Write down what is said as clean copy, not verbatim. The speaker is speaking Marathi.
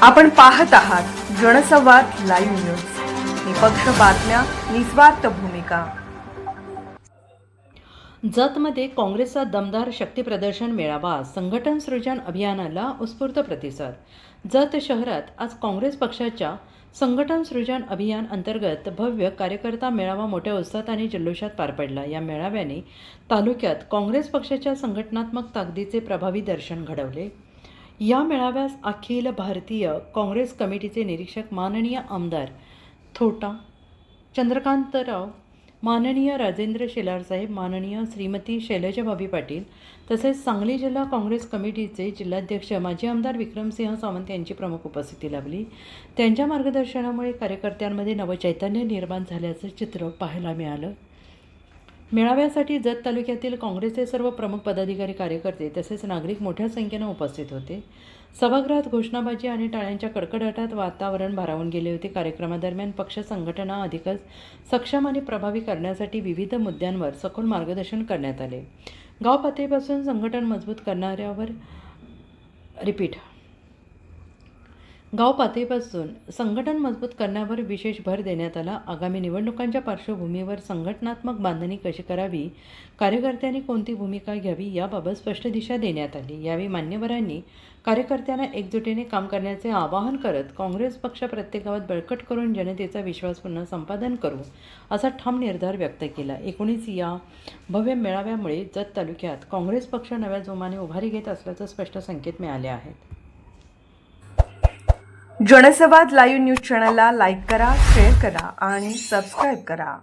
आपण पाहत आहात जनसंवाद लाईव्ह न्यूज. निपक्ष बातम्या, निस्वार्थ भूमिका. जतमध्ये काँग्रेसचा दमदार शक्तीप्रदर्शन मेळावा, संघटन सृजन अभियानाला उत्स्फूर्त प्रतिसाद. जत शहरात आज काँग्रेस पक्षाच्या संघटन सृजन अभियान अंतर्गत भव्य कार्यकर्ता मेळावा मोठ्या उत्साहात आणि जल्लोषात पार पडला. या मेळाव्याने तालुक्यात काँग्रेस पक्षाच्या संघटनात्मक ताकदीचे प्रभावी दर्शन घडवले. या मेळाव्यास अखिल भारतीय काँग्रेस कमिटीचे निरीक्षक माननीय आमदार थोटा चंद्रकांतराव, माननीय राजेंद्र शेलारसाहेब, माननीय श्रीमती शैलजाभाभी पाटील तसेच सांगली जिल्हा काँग्रेस कमिटीचे जिल्हाध्यक्ष माजी आमदार विक्रमसिंह सावंत यांची प्रमुख उपस्थिती लाभली. त्यांच्या मार्गदर्शनामुळे कार्यकर्त्यांमध्ये नवचैतन्य निर्माण झाल्याचं चित्र पाहायला मिळालं. मेळाव्यासाठी जत तालुक्यातील काँग्रेसचे सर्व प्रमुख पदाधिकारी, कार्यकर्ते तसेच नागरिक मोठ्या संख्येनं उपस्थित होते. सभागृहात घोषणाबाजी आणि टाळ्यांच्या कडकडाटात वातावरण भारावून गेले होते. कार्यक्रमादरम्यान पक्ष संघटना अधिकच सक्षम आणि प्रभावी करण्यासाठी विविध मुद्द्यांवर सखोल मार्गदर्शन करण्यात आले. गाव पातळीपासून संघटन मजबूत करण्यावर विशेष भर देण्यात आला. आगामी निवडणुकांच्या पार्श्वभूमीवर संघटनात्मक बांधणी कशी करावी, कार्यकर्त्यांनी कोणती भूमिका घ्यावी याबाबत स्पष्ट दिशा देण्यात आली. यावेळी मान्यवरांनी कार्यकर्त्यांना एकजुटीने काम करण्याचे आवाहन करत काँग्रेस पक्ष प्रत्येक गावात बळकट करून जनतेचा विश्वास पुन्हा संपादन करू असा ठाम निर्धार व्यक्त केला. एकूणच या भव्य मेळाव्यामुळे जत तालुक्यात काँग्रेस पक्ष नव्या जोमाने उभारी घेत असल्याचे स्पष्ट संकेत मिळाले आहेत. जनसंवाद लाईव्ह न्यूज चॅनलला लाईक करा, शेअर करा आणि सबस्क्राईब करा.